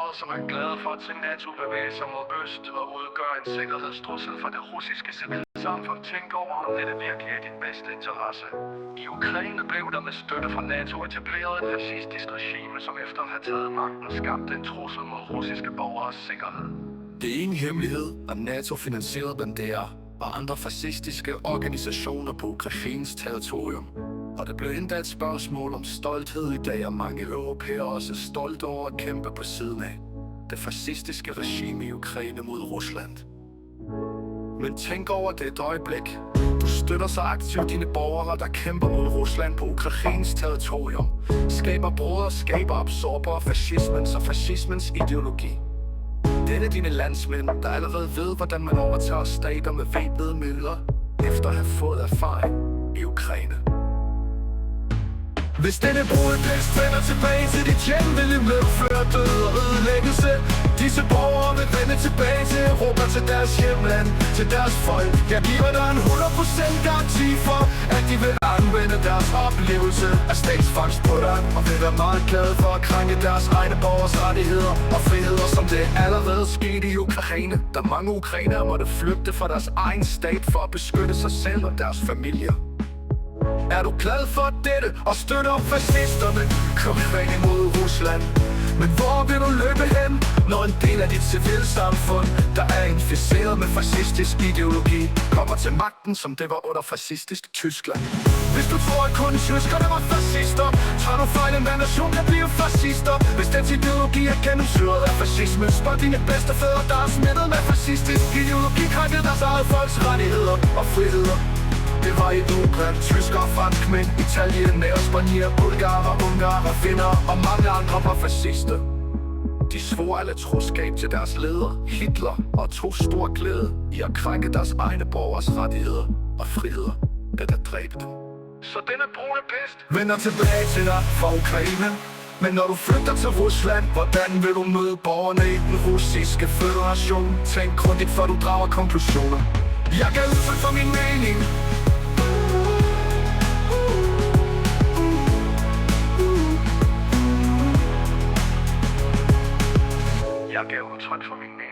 allierede, som er glade for at se NATO bevæge sig mod øst og udgøre en sikkerhedstrussel for det russiske civilsamfund. Tænk over, om dette virkelig er din bedste interesse. I Ukraine blev der med støtte fra NATO etableret et fascistisk regime, som efter at have taget magten skabte en trussel mod russiske borgeres sikkerhed. Det er ingen hemmelighed, at NATO finansierede Bandera og andre fascistiske organisationer på Ukraines territorium. Og det blev endda et spørgsmål om stolthed i dag, og mange europæere også er stolte over at kæmpe på siden af det fascistiske regime i Ukraine mod Rusland. Men tænk over det et øjeblik. Du støtter så aktivt dine borgere, der kæmper mod Rusland på Ukraines territorium. Skaber broderskaber og absorber fascismens og fascismens ideologi. Det er dine landsmænd, der allerede ved, hvordan man overtager stater med væbnede midler, efter at have fået erfaring i Ukraine. Hvis denne brudepest vender tilbage til dit hjem, vil det medføre død og ødelæggelse. Disse borgere vil vende tilbage til Europa, til deres hjemland, til deres folk. Jeg giver dig en 100% garanti for, at de vil anvende deres oplevelse af statsfangst på dig, og vil være meget glade for at krænke deres egne borgers rettigheder og friheder, som det allerede skete i Ukraine, da mange ukrainere måtte flygte fra deres egen stat for at beskytte sig selv og deres familier. Er du glad for dette og støtter fascisterne? Kom fat imod Rusland. Men hvor vil du løbe hen, når en del af dit civilsamfund, der er inficeret med fascistisk ideologi, kommer til magten, som det var under fascistisk Tyskland? Hvis du tror, at kun tyskerne var fascister, tager du fejl. En nation kan blive fascister, hvis dens ideologi er gennemsyret af fascisme. Spørg dine bedstefædre, der er smittet med fascistisk ideologi, krænkede deres eget folks rettigheder og friheder. Det var i Ukraine, tyskere, franskmænd, italienere, spanier, bulgarer, ungarer, finner og mange andre var fascister. De svor alle troskab til deres leder, Hitler, og tog stor glæde i at krænke deres egne borgers rettigheder og friheder, det der dræbte dem. Så denne brune pest vender tilbage til dig fra Ukraine. Men når du flygter til Rusland, hvordan vil du møde borgerne i den russiske føderation? Tænk grundigt, før du drager konklusioner. Jeg gav udtryk for min mening. Jeg gav udtryk for min mening.